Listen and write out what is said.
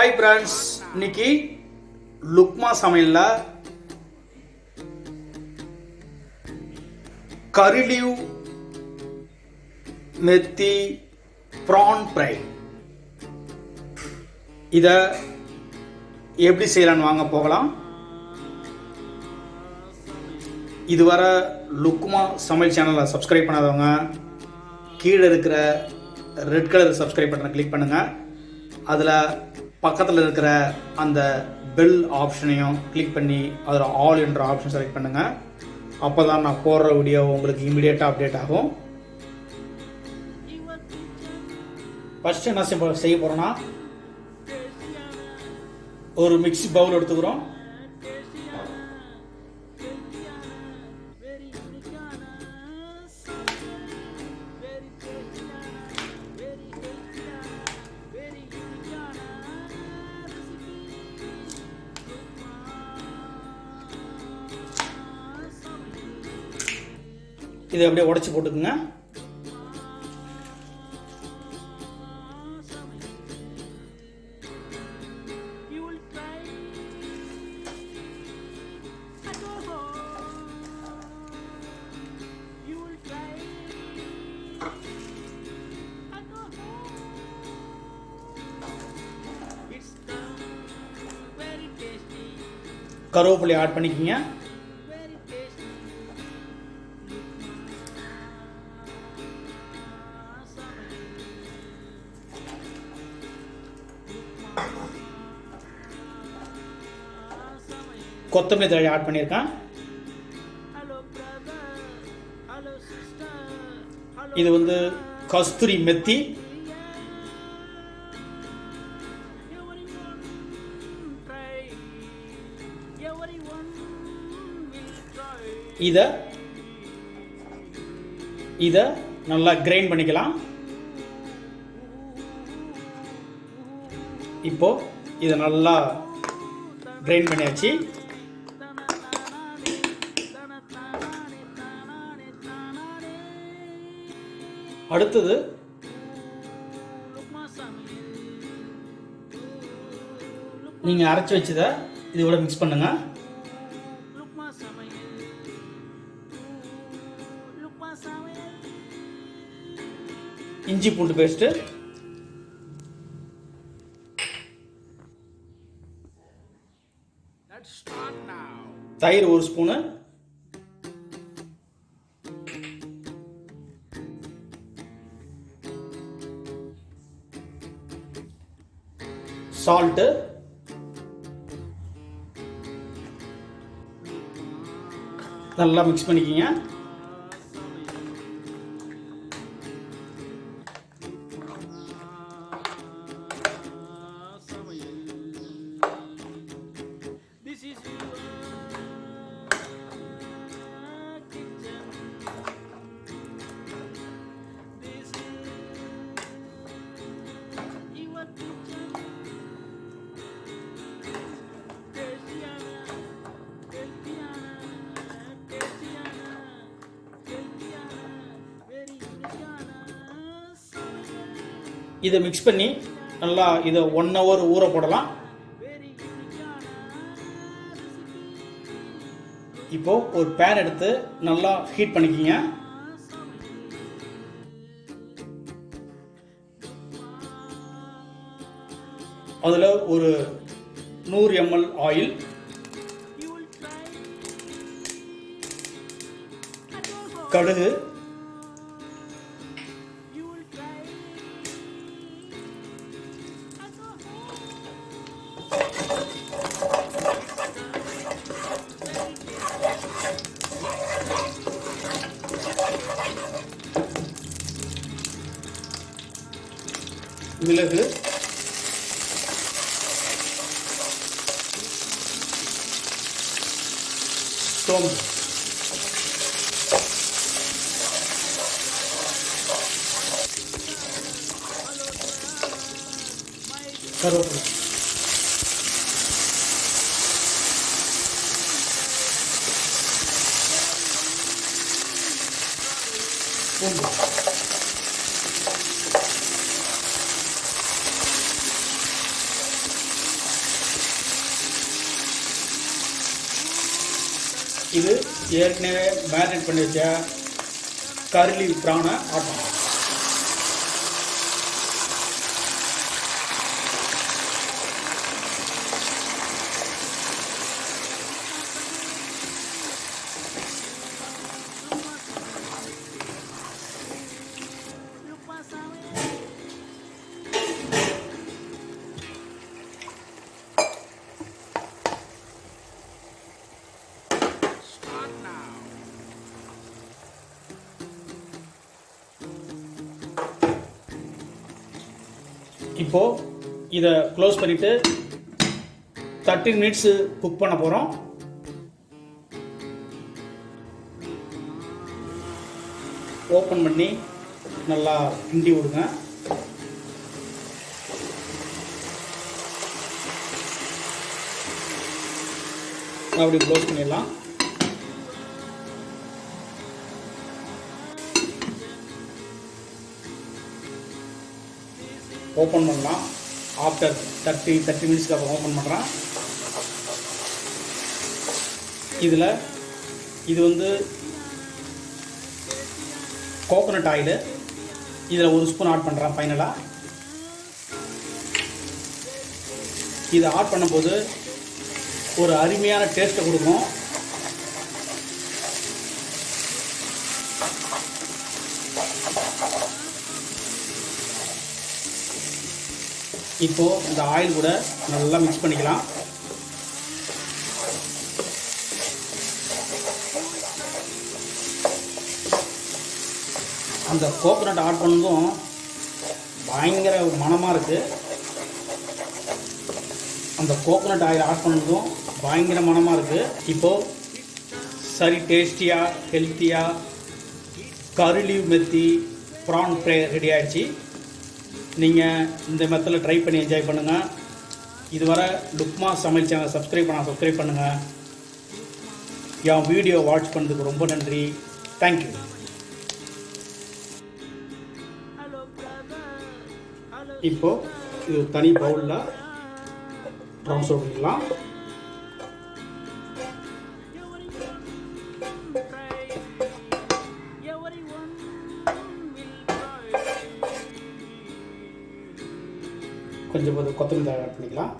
Hi friends, இன்னைக்கு லுக்மா சமையல்ல கரி leave methi PRAN fry இதை எப்படி செய்யலான்னு வாங்க போகலாம். இதுவரை லுக்மா சமையல் சேனலை சப்ஸ்கிரைப் பண்ணாதவங்க கீழே இருக்கிற ரெட் கலர் சப்ஸ்கிரைப் பட்டனை கிளிக் பண்ணுங்கள். அதில் பக்கத்தில் இருக்கிற அந்த பெல் ஆப்ஷனையும் கிளிக் பண்ணி அதில் ஆல் என்ற ஆப்ஷன் செலக்ட் பண்ணுங்கள். அப்போ தான் நான் போடுற வீடியோ உங்களுக்கு இமீடியட்டாக அப்டேட் ஆகும். ஃபஸ்ட்டு என்ன செய்ய போகிறோன்னா, ஒரு மிக்ஸி பவுல் எடுத்துக்கிறோம். இதை அப்படியே உடைச்சு போட்டுக்குங்க. கருவேப்பிலை ஆட் பண்ணிக்கிங்க. கொத்தமல்லி தழை ஆட் பண்ணியிருக்கேன். இது வந்து கஸ்தூரி மெத்தி. இத நல்லா கிரைண்ட் பண்ணிக்கலாம். இப்போ இதை நல்லா கிரைண்ட் பண்ணியாச்சு. அடுத்தது நீங்க அரைச்சு வச்சத இதோட மிக்ஸ் பண்ணுங்க. இஞ்சி பூண்டு பேஸ்ட், தயிர் ஒரு ஸ்பூனு, சால்ட், நல்லா மிக்ஸ் பண்ணிக்கிங்க. இதை மிக்ஸ் பண்ணி நல்லா இதை 1 hour ஊற போடலாம். இப்போ ஒரு பேன் எடுத்து நல்லா ஹீட் பண்ணிக்கிங்க. அதில் ஒரு 100 ml ஆயில், கடுகு, மிளகு, சோம்பு, கருவேப்பிலை, பூண்டு, இது ஏற்கனவே மேரினேட் பண்ணி வச்ச கறி லீவ் ப்ரானை ஆட் பண்ணலாம். இப்போது இதை க்ளோஸ் பண்ணிவிட்டு 30 மினிட்ஸு குக் பண்ண போகிறோம். ஓப்பன் பண்ணி நல்லா கிண்டி விடுங்க. அப்படி க்ளோஸ் பண்ணிடலாம். ஓப்பன் பண்ணலாம். ஆஃப்டர் 30 மினிட்ஸ்க்கு அப்புறம் ஓப்பன் பண்ணுறேன். இது வந்து கோகோனட் ஆயில். இதில் 1 ஸ்பூன் ஆட் பண்ணுறேன் ஃபைனலாக. இதை ஆட் பண்ணும்போது ஒரு அருமையான டேஸ்ட்டை கொடுக்கும். இப்போது இந்த ஆயில் கூட நல்லா மிக்ஸ் பண்ணிக்கலாம். அந்த கோகோனட் ஆட் பண்ணதும் பயங்கர மணமாக இருக்குது. அந்த கோகோனட் ஆயில் ஆட் பண்ணதும் பயங்கர மணமாக இருக்குது. இப்போது சரி டேஸ்டியாக ஹெல்த்தியாக கறி leave methi PRAN fry ready ஆகிடுச்சு. நீங்கள் இந்த மெத்தடில் ட்ரை பண்ணி என்ஜாய் பண்ணுங்கள். இதுவரை லுக்மா சமையல் சேனல் சப்ஸ்கிரைப் பண்ணுங்கள். என் வீடியோ வாட்ச் பண்ணதுக்கு ரொம்ப நன்றி. தேங்க்யூ. இப்போது இது தனி பவுலில் ட்ரான்ஸ்ஃபர் பண்ணிக்கலாம். கொஞ்சம் கொத்தமல்லி ஆட் பண்ணிக்கலாம்.